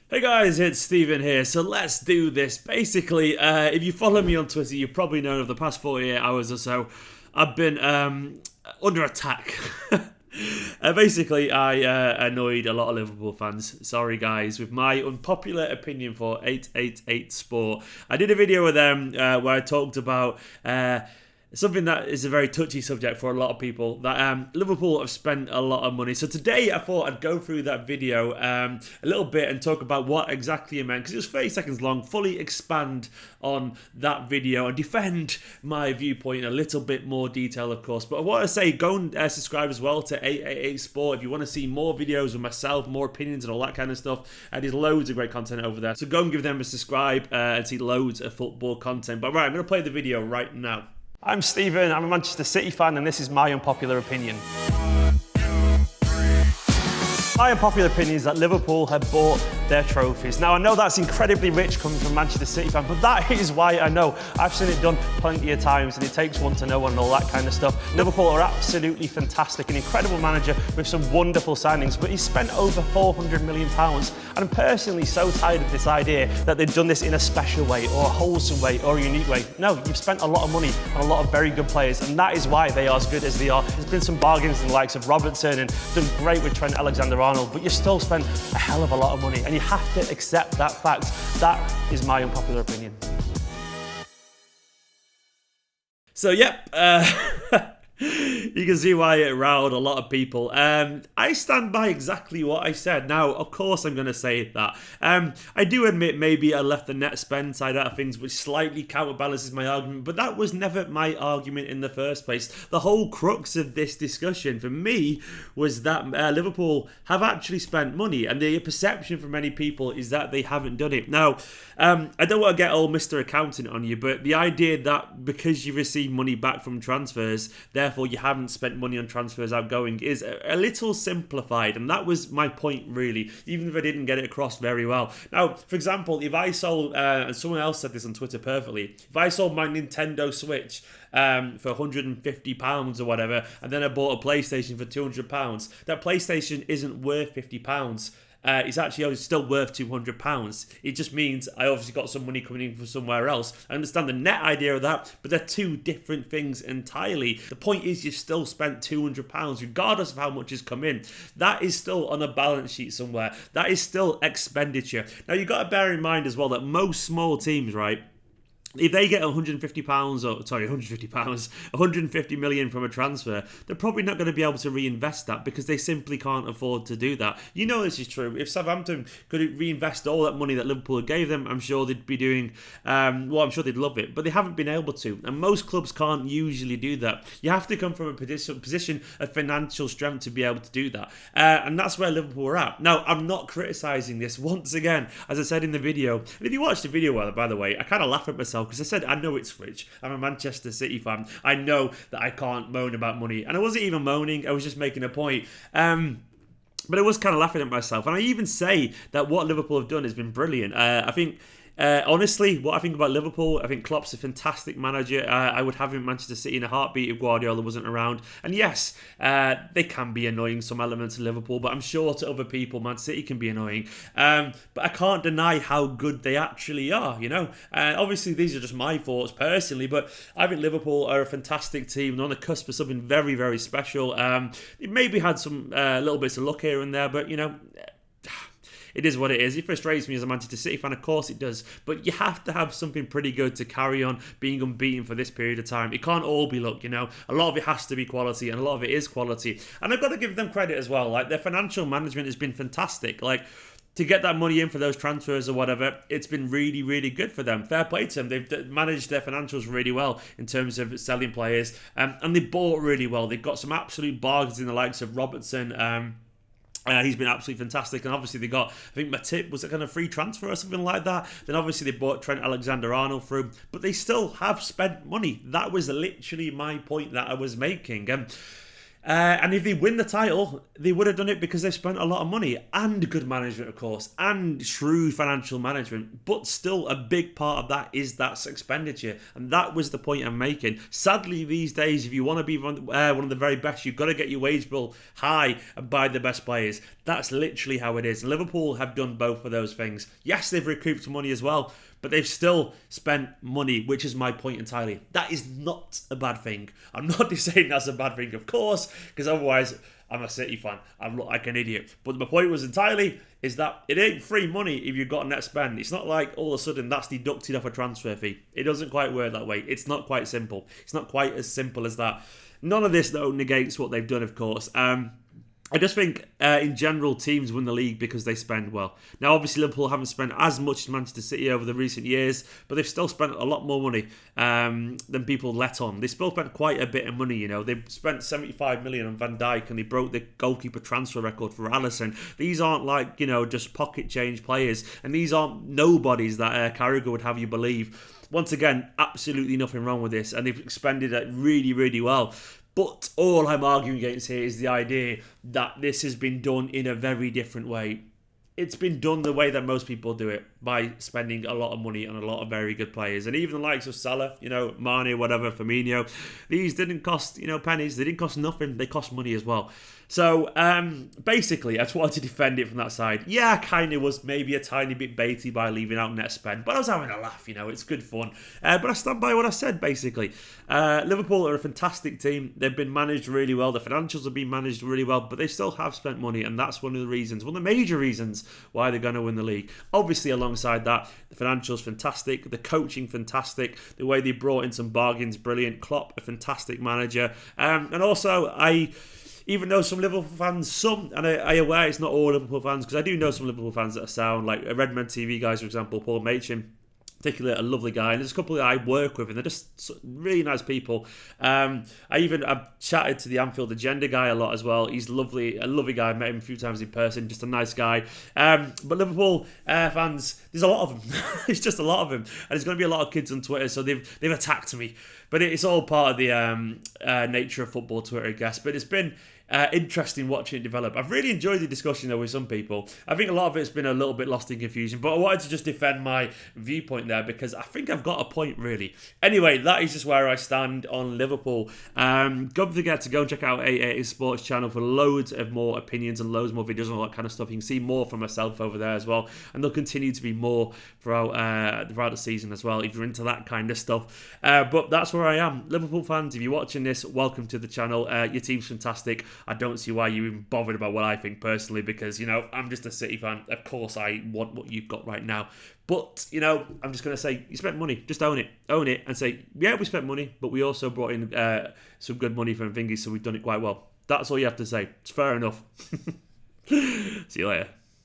Hey guys, it's Steven here, so let's do this. Basically, if you follow me on Twitter, you've probably known over the past 48 hours or so, I've been under attack. Basically, I annoyed a lot of Liverpool fans, sorry guys, with my unpopular opinion for 888 Sport. I did a video with them where I talked about something that is a very touchy subject for a lot of people, that Liverpool have spent a lot of money. So today I thought I'd go through that video a little bit and talk about what exactly it meant, because it was 30 seconds long, fully expand on that video and defend my viewpoint in a little bit more detail, of course. But I want to say, go and subscribe as well to 888 Sport if you want to see more videos of myself, more opinions and all that kind of stuff. There's loads of great content over there, so go and give them a subscribe and see loads of football content. But right, I'm going to play the video right now. I'm Steven, I'm a Manchester City fan, and this is my unpopular opinion. My unpopular opinion is that Liverpool have bought their trophies. Now, I know that's incredibly rich coming from a Manchester City fan, but that is why I know. I've seen it done plenty of times, and it takes one to know one and all that kind of stuff. Liverpool are absolutely fantastic, an incredible manager with some wonderful signings, but he's spent over £400 million, and I'm personally so tired of this idea that they've done this in a special way, or a wholesome way, or a unique way. No, you've spent a lot of money on a lot of very good players, and that is why they are as good as they are. There's been some bargains in the likes of Robertson, and done great with Trent Alexander-Arnold, but you still spent a hell of a lot of money, and you have to accept that fact. That is my unpopular opinion. So, yep, you can see why it riled a lot of people. I stand by exactly what I said. Now, of course, I'm going to say that. I do admit maybe I left the net spend side out of things, which slightly counterbalances my argument, but that was never my argument in the first place. The whole crux of this discussion for me was that Liverpool have actually spent money, and the perception from many people is that they haven't done it. Now, I don't want to get all Mr. Accountant on you, but the idea that because you receive money back from transfers, therefore you haven't spent money on transfers outgoing is a little simplified, and that was my point really, even if I didn't get it across very well. Now, for example, if I sold, and someone else said this on Twitter perfectly, if I sold my Nintendo Switch for £150 or whatever, and then I bought a PlayStation for £200, that PlayStation isn't worth £50. It's actually still worth £200. It just means I obviously got some money coming in from somewhere else. I understand the net idea of that, but they're two different things entirely. The point is, you've still spent £200, regardless of how much has come in. That is still on a balance sheet somewhere. That is still expenditure. Now, you've got to bear in mind as well that most small teams, right, if they get £150 million from a transfer, they're probably not going to be able to reinvest that because they simply can't afford to do that. You know this is true. If Southampton could reinvest all that money that Liverpool gave them, I'm sure they'd be doing, I'm sure they'd love it, but they haven't been able to. And most clubs can't usually do that. You have to come from a position of financial strength to be able to do that. And that's where Liverpool are at. Now, I'm not criticising this once again, as I said in the video. And if you watch the video, by the way, I kind of laugh at myself, because I said I know it's rich. I'm a Manchester City fan. I know that I can't moan about money. And I wasn't even moaning. I was just making a point. But I was kind of laughing at myself. And I even say that what Liverpool have done has been brilliant. I think... honestly, what I think about Liverpool, I think Klopp's a fantastic manager. I would have him in Manchester City in a heartbeat if Guardiola wasn't around. And yes, they can be annoying, some elements of Liverpool, but I'm sure to other people, Man City can be annoying. But I can't deny how good they actually are, you know. Obviously, these are just my thoughts personally, but I think Liverpool are a fantastic team. They're on the cusp of something very, very special. They maybe had some little bits of luck here and there, but, you know... It is what it is. It frustrates me as a Manchester City fan, of course it does. But you have to have something pretty good to carry on being unbeaten for this period of time. It can't all be luck, you know. A lot of it has to be quality, and a lot of it is quality. And I've got to give them credit as well. Like, their financial management has been fantastic. Like, to get that money in for those transfers or whatever, it's been really, really good for them. Fair play to them. They've managed their financials really well in terms of selling players. And they bought really well. They've got some absolute bargains in the likes of Robertson, he's been absolutely fantastic, and obviously they got, I think Matip was a kind of free transfer or something like that. Then obviously they bought Trent Alexander-Arnold through, but they still have spent money. That was literally my point that I was making. And if they win the title, they would have done it because they've spent a lot of money and good management, of course, and shrewd financial management. But still, a big part of that is that expenditure. And that was the point I'm making. Sadly, these days, if you want to be one of the very best, you've got to get your wage bill high and buy the best players. That's literally how it is. Liverpool have done both of those things. Yes, they've recouped money as well, but they've still spent money, which is my point entirely. That is not a bad thing. I'm not just saying that's a bad thing, of course, because otherwise I'm a City fan. I look like an idiot. But my point was entirely is that it ain't free money if you've got net spend. It's not like all of a sudden that's deducted off a transfer fee. It doesn't quite work that way. It's not quite simple. It's not quite as simple as that. None of this, though, negates what they've done, of course. I just think, in general, teams win the league because they spend well. Now, obviously, Liverpool haven't spent as much as Manchester City over the recent years, but they've still spent a lot more money than people let on. They still spent quite a bit of money, you know. They've spent 75 million on Van Dijk, and they broke the goalkeeper transfer record for Alisson. These aren't like, you know, just pocket change players, and these aren't nobodies that Carragher would have you believe. Once again, absolutely nothing wrong with this, and they've expended it really, really well. But all I'm arguing against here is the idea that this has been done in a very different way. It's been done the way that most people do it, by spending a lot of money on a lot of very good players. And even the likes of Salah, you know, Mane, whatever, Firmino, these didn't cost, you know, pennies. They didn't cost nothing. They cost money as well. So, basically, I just wanted to defend it from that side. Yeah, I kind of was maybe a tiny bit baity by leaving out net spend, but I was having a laugh, you know, it's good fun. But I stand by what I said, basically. Liverpool are a fantastic team. They've been managed really well. The financials have been managed really well, but they still have spent money, and that's one of the reasons, one of the major reasons why they're going to win the league. Obviously, alongside that, the financials fantastic, the coaching fantastic, the way they brought in some bargains brilliant. Klopp, a fantastic manager, and also even though some Liverpool fans, and I aware it's not all Liverpool fans, because I do know some Liverpool fans that are sound, like Redmen TV guys, for example, Paul Machin, particularly a lovely guy, and there's a couple that I work with, and they're just really nice people. I've chatted to the Anfield Agenda guy a lot as well. He's lovely, a lovely guy. I met him a few times in person, just a nice guy. But Liverpool fans, there's a lot of them. It's just a lot of them, and there's going to be a lot of kids on Twitter, so they've attacked me. But it's all part of the nature of football Twitter, I guess. But it's been interesting watching it develop. I've really enjoyed the discussion though with some people. I think a lot of it's been a little bit lost in confusion, but I wanted to just defend my viewpoint there because I think I've got a point really. Anyway, that is just where I stand on Liverpool. Don't forget to go and check out A Sports channel for loads of more opinions and loads more videos and all that kind of stuff. You can see more from myself over there as well, and there'll continue to be more throughout the season as well if you're into that kind of stuff. But that's where I am. Liverpool fans, if you're watching this, welcome to the channel. Your team's fantastic. I don't see why you're even bothered about what I think personally, because, you know, I'm just a City fan. Of course I want what you've got right now. But, you know, I'm just going to say, you spent money. Just own it. Own it and say, yeah, we spent money, but we also brought in some good money from Thingy, so we've done it quite well. That's all you have to say. It's fair enough. See you later.